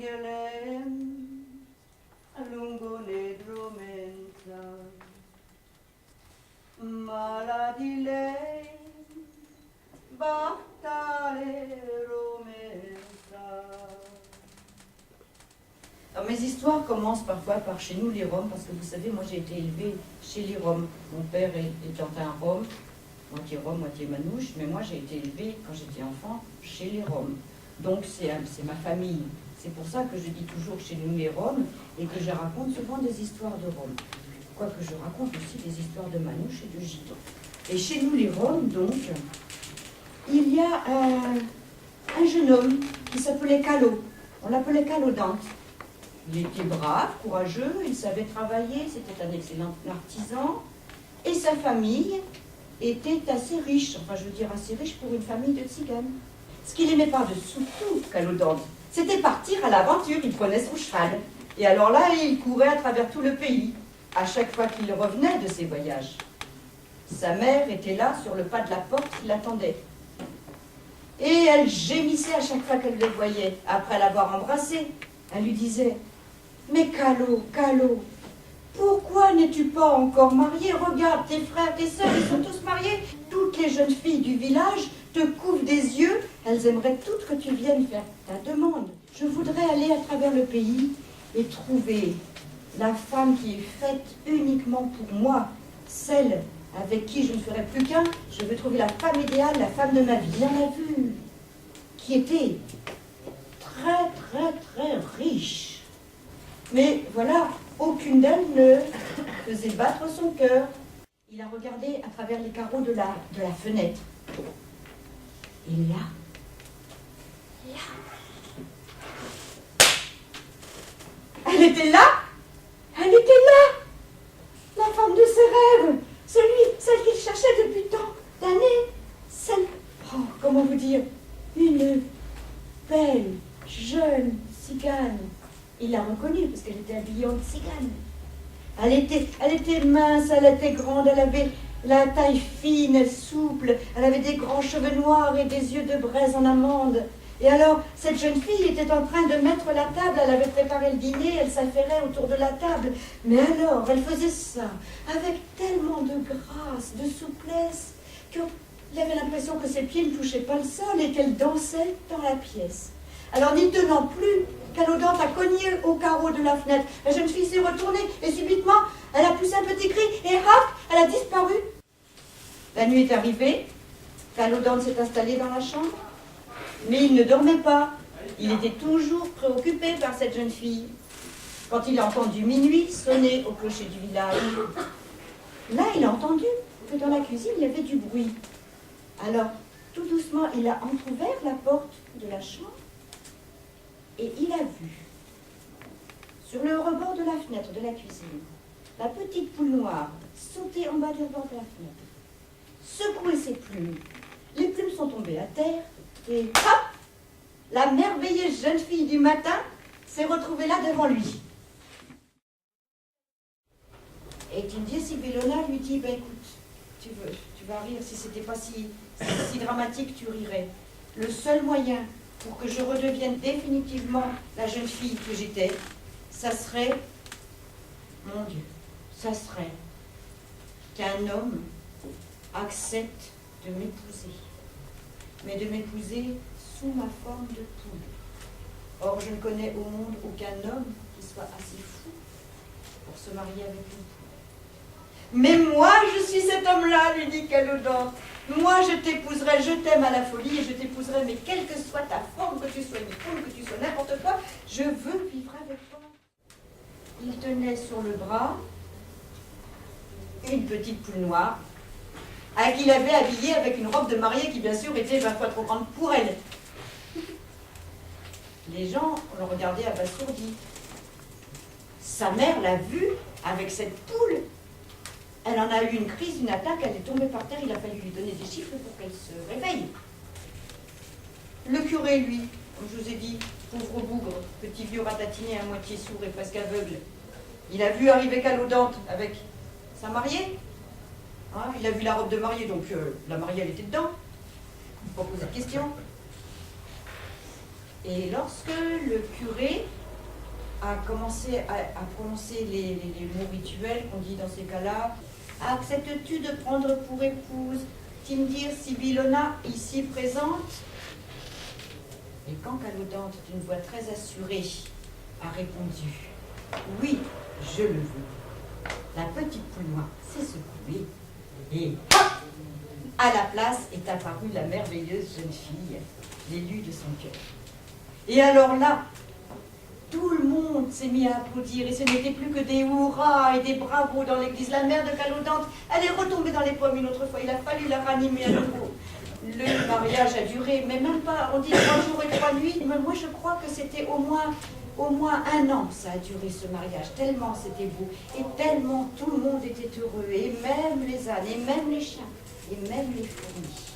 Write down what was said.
Angelem, lungo nedro mensa, maladile, battale romensa. Alors mes histoires commencent parfois par chez nous les Roms, parce que vous savez, moi j'ai été élevée chez les Roms. Mon père étant un Rom, moitié Rom, moitié Manouche, mais moi j'ai été élevée quand j'étais enfant chez les Roms. Donc c'est ma famille. C'est pour ça que je dis toujours chez nous les Roms et que je raconte souvent des histoires de Roms. Quoique je raconte aussi des histoires de Manouche et de Gitans. Et chez nous les Roms, donc, il y a un jeune homme qui s'appelait Calo. On l'appelait Calo Dante. Il était brave, courageux, il savait travailler, c'était un excellent artisan. Et sa famille était assez riche, enfin je veux dire assez riche pour une famille de tziganes. Ce qu'il aimait par-dessous tout, Calo Dante, c'était partir à l'aventure, il prenait son cheval. Et alors là, il courait à travers tout le pays, à chaque fois qu'il revenait de ses voyages. Sa mère était là, sur le pas de la porte, qui l'attendait. Et elle gémissait à chaque fois qu'elle le voyait, après l'avoir embrassé. Elle lui disait: « Mais Calo, Calo, pourquoi n'es-tu pas encore marié? Regarde, tes frères, tes sœurs, ils sont tous mariés. Toutes les jeunes filles du village te couvrent des yeux. Elles aimeraient toutes que tu viennes faire ta demande. Je voudrais aller à travers le pays et trouver la femme qui est faite uniquement pour moi, celle avec qui je ne ferai plus qu'un. Je veux trouver la femme idéale, la femme de ma vie. Il y en a vu qui était très, très, très riche. Mais voilà, aucune d'elles ne faisait battre son cœur. Il a regardé à travers les carreaux de la fenêtre. Et là, elle était là, la femme de ses rêves, celle qu'il cherchait depuis tant d'années, comment vous dire, une belle, jeune tzigane. Il l'a reconnue parce qu'elle était habillée en tzigane. Elle était mince, elle était grande, elle avait la taille fine, souple, elle avait des grands cheveux noirs et des yeux de braise en amande. Et alors, cette jeune fille était en train de mettre la table, elle avait préparé le dîner, elle s'affairait autour de la table. Mais alors, elle faisait ça avec tellement de grâce, de souplesse, qu'il avait l'impression que ses pieds ne touchaient pas le sol et qu'elle dansait dans la pièce. Alors, n'y tenant plus, Calo Dante a cogné au carreau de la fenêtre. La jeune fille s'est retournée et subitement, elle a poussé un petit cri et hop, elle a disparu. La nuit est arrivée, Calo Dante s'est installé dans la chambre, mais il ne dormait pas. Il était toujours préoccupé par cette jeune fille. Quand il a entendu minuit sonner au clocher du village, là, il a entendu que dans la cuisine, il y avait du bruit. Alors, tout doucement, il a entrouvert la porte de la chambre et il a vu, sur le rebord de la fenêtre de la cuisine, la petite poule noire sauter en bas du rebord de la fenêtre, secouer ses plumes. Les plumes sont tombées à terre et hop, la merveilleuse jeune fille du matin s'est retrouvée là devant lui. Et Tindia Sibillona lui dit: ben écoute, tu vas rire, si c'était pas si dramatique, tu rirais. Le seul moyen pour que je redevienne définitivement la jeune fille que j'étais, ça serait, mon Dieu, ça serait qu'un homme accepte de m'épouser, mais de m'épouser sous ma forme de poule. Or, je ne connais au monde aucun homme qui soit assez fou pour se marier avec une poule. Mais moi, je suis cet homme-là, lui dit Calo Dante. Moi, je t'épouserai, je t'aime à la folie et je t'épouserai, mais quelle que soit ta forme, que tu sois une poule, que tu sois n'importe quoi, je veux vivre avec toi. Il tenait sur le bras une petite poule noire, qu'il avait habillée avec une robe de mariée qui, bien sûr, était 20 fois trop grande pour elle. Les gens l'ont regardé abasourdi. Sa mère l'a vue avec cette poule. Elle en a eu une crise, une attaque, elle est tombée par terre, il a fallu lui donner des chiffres pour qu'elle se réveille. Le curé, lui, comme je vous ai dit, pauvre bougre, petit vieux ratatiné à moitié sourd et presque aveugle, il a vu arriver Calo Dante avec sa mariée. Hein, il a vu la robe de mariée, donc la mariée, elle était dedans. Il faut poser de questions. Et lorsque le curé a commencé à prononcer les mots rituels qu'on dit dans ces cas-là, acceptes-tu de prendre pour épouse Tindir Sibilona, ici présente? Et quand Calodante, d'une voix très assurée, a répondu « Oui, je le veux », la petite poule noire s'est secouée et hop, à la place est apparue la merveilleuse jeune fille, l'élu de son cœur. Et alors là, tout le monde s'est mis à applaudir et ce n'était plus que des hurrahs et des bravos dans l'église. La mère de Calodante, elle est retombée dans les pommes une autre fois. Il a fallu la ranimer à nouveau. Le mariage a duré, mais même pas, on dit 3 jours et 3 nuits. Mais moi, je crois que c'était au moins 1 an, ça a duré ce mariage. Tellement c'était beau et tellement tout le monde était heureux. Et même les ânes, et même les chiens, et même les fourmis.